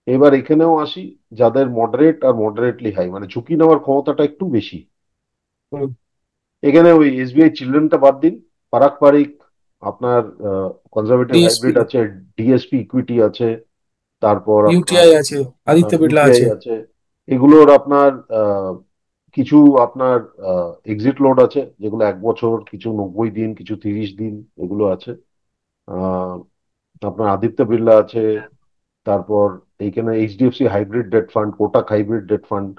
এবার এখানেও আসি, যাদের মডারেট আর মডারেটলি হাই মানে ঝুঁকি নেওয়ার ক্ষমতাটা একটু বেশি, হুম। এখানে ওই এসবিআই চিলড্রেনটা বাদ দিন, পারাক পারিক, আপনার কনজারভেটিভ ডিএসপি, হাইব্রিড আছে, ডিএসপি ইকুইটি আছে, তারপর আপনার ইউটিআই আছে, আদিত্য বিড়লা ইউটিআই আছে। আছে। এগুলোর আপনার কিছু আপনার এক্সিট লোড আছে, যেগুলো 1 বছর, কিছু 90 দিন, কিছু 30 দিন, এগুলো আছে। আহ, আপনার আদিত্য বিড়লা আছে। তারপর এইখানে HDFC hybrid date fund, Kotak hybrid date fund.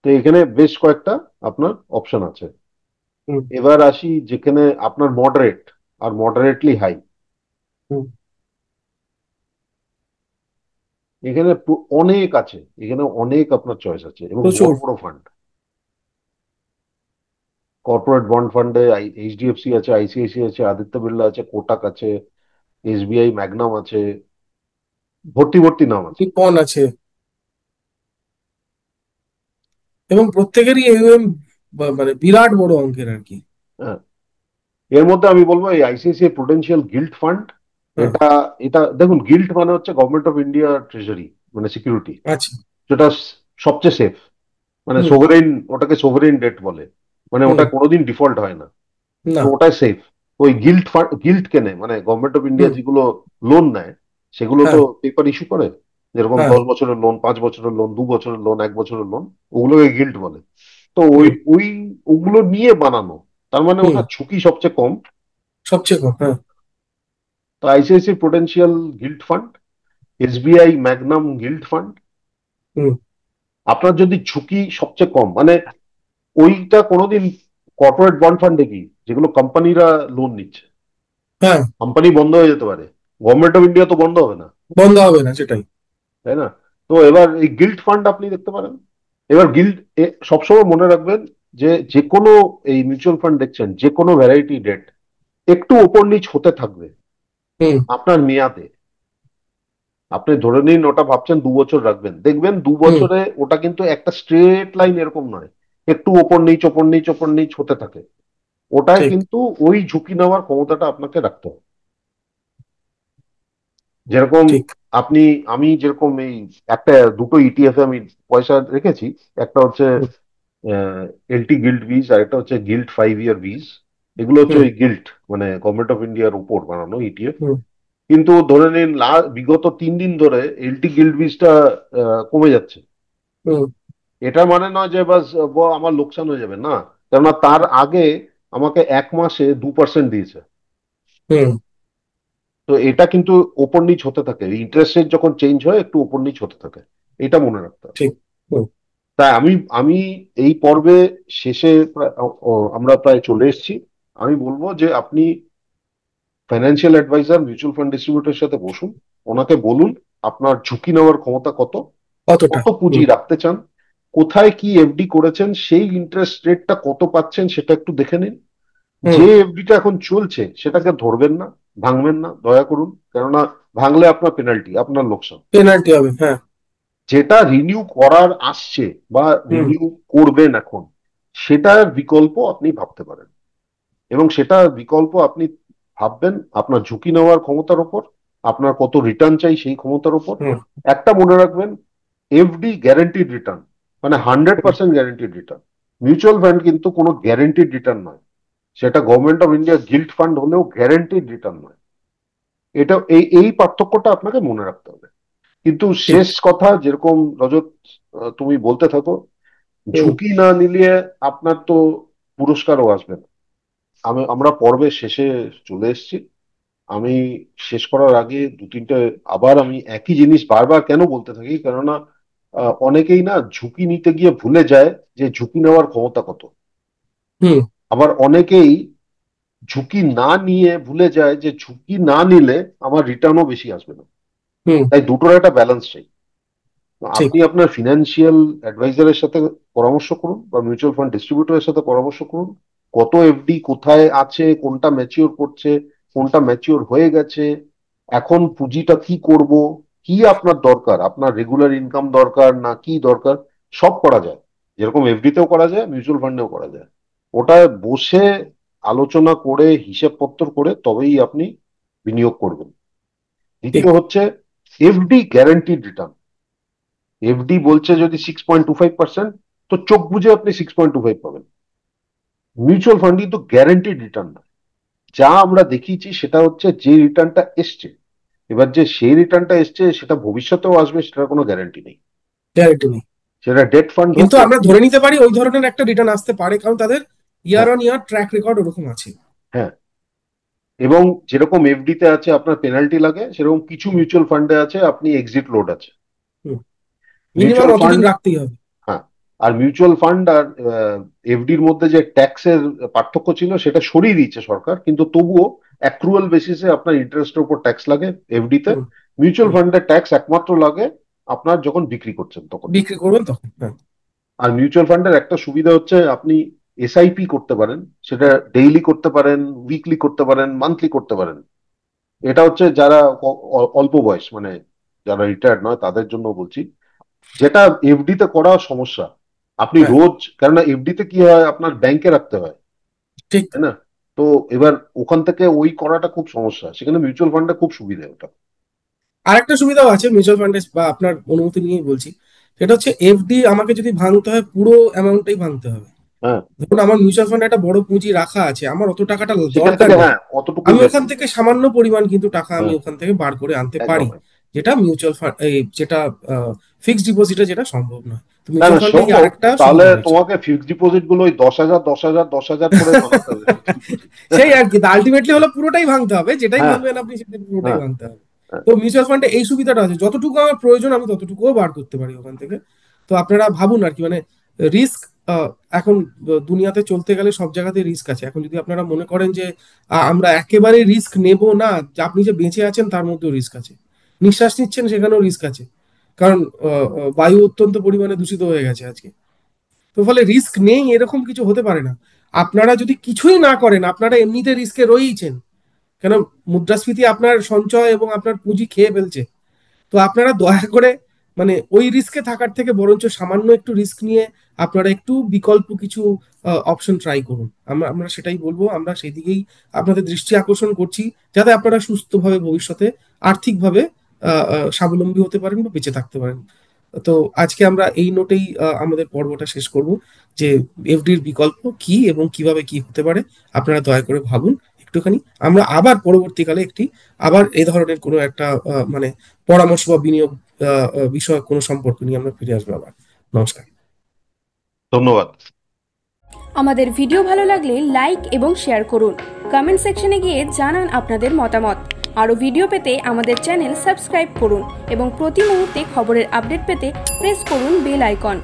তো এখানে বেশ কয়েকটা আপনার অপশন আছে। হুম। এবার আসি যেখানে আপনার মডারেট আর মডারেটলি হাই, হুম। এখানে অনেক আছে, এখানে অনেক আপনার চয়েস আছে এবং প্রচুর। বড় বড় ফান্ড। কর্পোরেট বন্ড ফান্ডে এইচডিএফসি আছে, আইসিআইসি আছে, আদিত্য বিড়লা আছে, কোটাক আছে, এসবিআই ম্যাগনাম আছে, ভর্তি ভর্তি নাম আছে। নিপন আছে। এবং প্রত্যেকেরই ইউএম মানে বিরাট বড় অঙ্কের আর কি। হ্যাঁ, এর মধ্যে আমি বলবো এই আইসিআইসিআই প্রুডেন্সিয়াল গিল্ড ফান্ড। হ্যাঁ। এটা এটা দেখুন, গিল্ড মানে হচ্ছে গভর্নমেন্ট অফ ইন্ডিয়া ট্রেজারি, মানে সিকিউরিটি, আচ্ছা। যেটা সবচেয়ে সেফ, মানে হুম। সোভারেন, ওটাকে সোভারেন ডেট বলে, মানে হুম। ওটা কোনোদিন ডিফল্ট হয় না। তো না। ওটাই সেফ। ওই গিল্ড ফান্ড, গিল্ড কেনে মানে গভর্নমেন্ট অফ ইন্ডিয়া হুম। যেগুলো লোন নেয়, সেগুলো তো হ্যাঁ। পেপার ইস্যু করে, যেরকম হ্যাঁ। 10 বছরের লোন, 5 বছরের লোন, 2 বছরের লোন, 1 বছরের লোন, ওগুলোকে গিল্ড বলে। তো ওই হুম। ওই ওগুলো নিয়ে বানানো, তার মানে হুম। ওটা ঝুঁকি সবচেয়ে কম। সবচেয়ে কম, হ্যাঁ। তো ICICI Prudential gilt fund, SBI Magnum gilt fund, হুম। আপনার যদি ঝুঁকি সবচেয়ে কম, মানে ওইটা কোনোদিন কর্পোরেট বন্ড ফান্ডে কি, যেগুলো কোম্পানিরা লোন নিচ্ছে, হ্যাঁ, কোম্পানি বন্ধ হয়ে যেতে পারে, গভর্নমেন্ট অফ ইন্ডিয়া তো বন্ধ হবে না, বন্ধ হবে না, সেটাই। তাই না? তো এবার এই গিল্ড ফান্ড আপনি দেখতে পারেন। এবার গিল্ড, সবসময় মনে রাখবেন যে যে কোনো এই মিউচুয়াল ফান্ড দেখছেন, যে কোনো ভ্যারাইটি ডেট একটু ওপর নিচ হতে থাকবে হুম। আপনার মেয়াদে। আপনি ধরে নিন ওটা ভাবছেন 2 বছর রাখবেন, দেখবেন দু হুম। বছরে ওটা কিন্তু একটা স্ট্রেট লাইন এরকম নয়, একটু ওপর নিচ ওপর নিচ ওপর নিচ হতে থাকে। ওটায় ঠিক। কিন্তু ওই ঝুঁকি নেওয়ার ক্ষমতাটা আপনাকে রাখতে হবে। যেরকম ঠিক। আপনি, আমি যেরকম এই একটা দুটো ইটিএফ এ আমি পয়সা রেখেছি, একটা হচ্ছে হুম। এলটি গিল্ড বিজ, আর একটা হচ্ছে গিল্ড 5 ইয়ার বিজ। এগুলো হচ্ছে হুম। ওই গিল্ড, মানে গভর্নমেন্ট অফ ইন্ডিয়ার উপর বানানো ইটিএফ। হুম। কিন্তু ধরে নিন বিগত 3 দিন ধরে এলটি গিল্ড বীজটা কমে যাচ্ছে। হুম। এটা মানে নয় যে বাস আমার লোকসান হয়ে যাবে, না। কেননা তার আগে আমাকে 1 মাসে 2% দিয়েছে। হুম। তো এটা কিন্তু ওপর নিচ হতে থাকে, ইন্টারেস্ট রেট যখন চেঞ্জ হয় একটু ওপর নিচ হতে থাকে, এটা মনে রাখতে হবে। ঠিক। হুম। তাই আমি আমি এই পর্বে শেষে আমরা প্রায় চলে এসেছি। আমি বলবো যে আপনি ফাইন্যান্সিয়াল অ্যাডভাইজার, মিউচুয়াল ফান্ড ডিস্ট্রিবিউটরের সাথে বসুন, ওনাকে বলুন আপনার ঝুঁকি নেওয়ার ক্ষমতা কত, কতটা। কত পুঁজি হুম। রাখতে চান, কোথায় কি এফডি করেছেন, সেই ইন্টারেস্ট রেটটা কত পাচ্ছেন সেটা একটু দেখে নিন। হুম। যে এফডিটা এখন চলছে সেটাকে ধরবেন না, ভাঙবেন না দয়া করুন, কেননা ভাঙলে আপনার পেনাল্টি, আপনার লোকসান। পেনাল্টি হবে, হ্যাঁ। যেটা রিনিউ করার আসছে বা হুম। রিনিউ করবেন এখন, সেটার বিকল্প আপনি ভাবতে পারেন। এবং সেটা বিকল্প আপনি ভাববেন আপনার ঝুঁকি নেওয়ার ক্ষমতার উপর, আপনার কত রিটার্ন চাই সেই ক্ষমতার উপর। হুম। একটা মনে রাখবেন, এফডি গ্যারান্টিড রিটার্ন, মানে hundred hmm. Percent guaranteed return. Mutual fund কিন্তু কোনো গ্যারান্টিড রিটার্ন নয়, সেটা government of India gilt fund হলেও গ্যারান্টিড রিটার্ন নয়। এটা এই এই পার্থক্যটা আপনাকে মনে রাখতে হবে। কিন্তু ঠিক। শেষ কথা, যেরকম রজত, তুমি বলতে থাকো, হুম। ঝুঁকি না নিলে আপনার তো পুরস্কারও আসবে না। আমরা পর্বের শেষে চলে এসেছি। আমি শেষ করার আগে দু তিনটে, আবার আমি একই জিনিস বারবার কেন বলতে থাকি, কেননা অনেকেই না ঝুঁকি নিতে গিয়ে ভুলে যায় যে ঝুঁকি নেওয়ার ক্ষমতা কত। হুম। আবার অনেকেই ঝুঁকি না নিয়ে ভুলে যায় যে ঝুঁকি না নিলে আমার রিটার্নও বেশি আসবে না। হুম। তাই দুটোর একটা ব্যালেন্স চাই। তো ঠিক। আপনি আপনার ফিনান্সিয়াল অ্যাডভাইজারের সাথে পরামর্শ করুন বা মিউচুয়াল ফান্ড ডিস্ট্রিবিউটরের সাথে পরামর্শ করুন, কত এফডি কোথায় আছে, কোনটা ম্যাচিওর করছে, কোনটা ম্যাচিওর হয়ে গেছে, এখন পুঁজিটা কি করব, কি আপনার দরকার, আপনার রেগুলার ইনকাম দরকার না কি দরকার, সব করা যায়। যেরকম এফডিতেও করা যায়, মিউচুয়াল ফান্ডেও করা যায়। ওটা বসে আলোচনা করে হিসেব পত্র করে তবেই আপনি বিনিয়োগ করবেন। ঠিক। দ্বিতীয় হচ্ছে এফডি গ্যারান্টিড রিটার্ন। এফডি বলছে যদি 6.25%, তো চোখ বুঝে আপনি 6.25 পাবেন। মিউচুয়াল ফান্ড কিন্তু গ্যারান্টিড রিটার্ন না। যা আমরা দেখিয়েছি সেটা হচ্ছে যে রিটার্নটা এসছে, এবার যে সেই রিটার্নটা এসছে সেটা ভবিষ্যতেও আসবে সেটার কোনো গ্যারান্টি নেই। গ্যারেন্টি নেই। সেটা ডেট ফান্ড হোক, কিন্তু আমরা এফডি ধরে হোক। নিতে পারি ওই ধরনের একটা রিটার্ন আসতে পারে, কারণ তাদের ইয়ার হ্যাঁ, অন ইয়ার ট্র্যাক রেকর্ড ওরকম আছে। হ্যাঁ। এবং যেরকম এফডি তে আছে আপনার পেনাল্টি লাগে, সেরকম কিছু মিউচুয়াল ফান্ডে আছে আপনি এক্সিট লোড আছে। মিনিমাম মিউচুয়াল অতদিন ফান্ড, রাখতেই হবে। হ্যাঁ, আর মিউচুয়াল ফান্ড আর এফডির মধ্যে যে ট্যাক্সের পার্থক্য ছিল সেটা সরিয়ে দিয়েছে সরকার, কিন্তু তবুও অ্যাক্রুয়াল বেসিসে আপনার ইন্টারেস্টের উপর ট্যাক্স লাগে এফডিতে। হুম। মিউচুয়াল হুম। ফান্ডের ট্যাক্স একমাত্র লাগে আপনার যখন বিক্রি করছেন তখন। বিক্রি করবেন তখন, হ্যাঁ। আর মিউচুয়াল ফান্ডের একটা সুবিধা হচ্ছে আপনি এসআইপি করতে পারেন, সেটা ডেইলি করতে পারেন, উইকলি করতে পারেন, মান্থলি করতে পারেন। এটা হচ্ছে যারা অল্প বয়স, মানে যারা রিটায়ার্ড নয় তাদের জন্য বলছি। যেটা এফডি তে করা সমস্যা, আপনি হ্যাঁ। রোজ, কেননা এফডি তে কি হয় আপনার ব্যাংকে রাখতে হয়, ঠিক। তাই না? তো এবার ওখান থেকে ওই করাটা খুব সমস্যা, সেখানে মিউচুয়াল ফান্ডে খুব সুবিধা ওটা। আরেকটা সুবিধাও আছে মিউচুয়াল ফান্ডে, বা আপনার অনুমতি নিয়েই বলছি। সেটা হচ্ছে এফডি আমাকে যদি ভাঙতে হয় পুরো অ্যামাউন্টটাই ভাঙতে হবে। হ্যাঁ, ধরুন আমার মিউচুয়াল ফান্ডে একটা বড় পুঁজি রাখা আছে, আমার অত টাকাটা সেখান দরকার থেকে নেই। হ্যাঁ অতটুকুই আমি ওখান বেশি। থেকে সামান্য পরিমাণ কিন্তু টাকা আমি হ্যাঁ, ওখান থেকে বার করে আনতে পারি, একদম। যেটা মিউচুয়াল ফান্ড, এই যেটা ফিক্সড ডিপোজিটে যেটা সম্ভব নয়। তো না মিউচুয়াল না, ফান্ডে এই সম্ভব। আরেকটা তাহলে সুবিধা রয়েছে। তোমাকে ফিক্সড ডিপোজিট গুলো ওই 10,000 10,000 10,000 করে বানাতে হবে ফিক্সড ডিপোজিট। সেই আর কি, আলটিমেটলি হলো পুরোটাই ভাঙতে হবে, যেটাই হ্যাঁ, ভাঙবেন আপনি সেটা পুরোটাই হ্যাঁ, ভাঙতে হবে। হ্যাঁ। তো মিউচুয়াল ফান্ডে এই সুবিধাটা আছে, যতটুকু আমার প্রয়োজন আমি ততটুকুও বার করতে পারি ওখান থেকে। তো আপনারা ভাবুন আর কি, মানে রিস্ক আহ, এখন দুনিয়াতে চলতে গেলে সব জায়গাতে রিস্ক আছে। এখন যদি আপনারা মনে করেন যে আমরা একেবারে রিস্ক নেব না, যে আপনি যে বেঁচে আছেন তার মধ্যেও রিস্ক আছে, নিঃশ্বাস নিচ্ছেন সেখানেও রিস্ক আছে, কারণ বায়ু অত্যন্ত পরিমাণে দূষিত হয়ে গেছে আজকে। তো ফলে রিস্ক নেই এরকম কিছু হতে পারে না। আপনারা যদি কিছুই না করেন আপনারা এমনিতে রিস্কে রয়েইছেন, কেন মুদ্রাস্ফীতি আপনার সঞ্চয় এবং আপনার পুঁজি খেয়ে ফেলছে। তো আপনারা দয়া করে মানে ওই রিস্কে থাকার থেকে বরঞ্চ সামান্য একটু রিস্ক নিয়ে আপনারা একটু বিকল্প কিছু অপশন ট্রাই করুন। আমরা আমরা সেটাই বলবো, আমরা সেই দিকেই আপনাদের দৃষ্টি আকর্ষণ করছি, যাতে আপনারা সুস্থভাবে ভবিষ্যতে আর্থিকভাবে স্বাবলম্বী হতে পারেন বা বেঁচে থাকতে পারেন। তো আজকে আমরা এই নোটেই আমাদের পর্বটা শেষ করব, যে এফডির বিকল্প কি এবং কিভাবে কি হতে পারে। আপনারা দয়া করে ভাবুন একটুখানি। আমরা আবার পরবর্তীকালে আবার এই ধরনের কোনো একটা মানে পরামর্শ বা বিনিয়োগ বিষয়ক কোনো সম্পর্ক নিয়ে আমরা ফিরে আসবো আবার। নমস্কার। ধন্যবাদ। আমাদের ভিডিও ভালো লাগলে লাইক এবং শেয়ার করুন। কমেন্ট সেকশনে গিয়ে জানান আপনাদের মতামত। আরও ভিডিও পেতে আমাদের চ্যানেল সাবস্ক্রাইব করুন এবং প্রতি মুহূর্তে খবরের আপডেট পেতে প্রেস করুন বেল আইকন।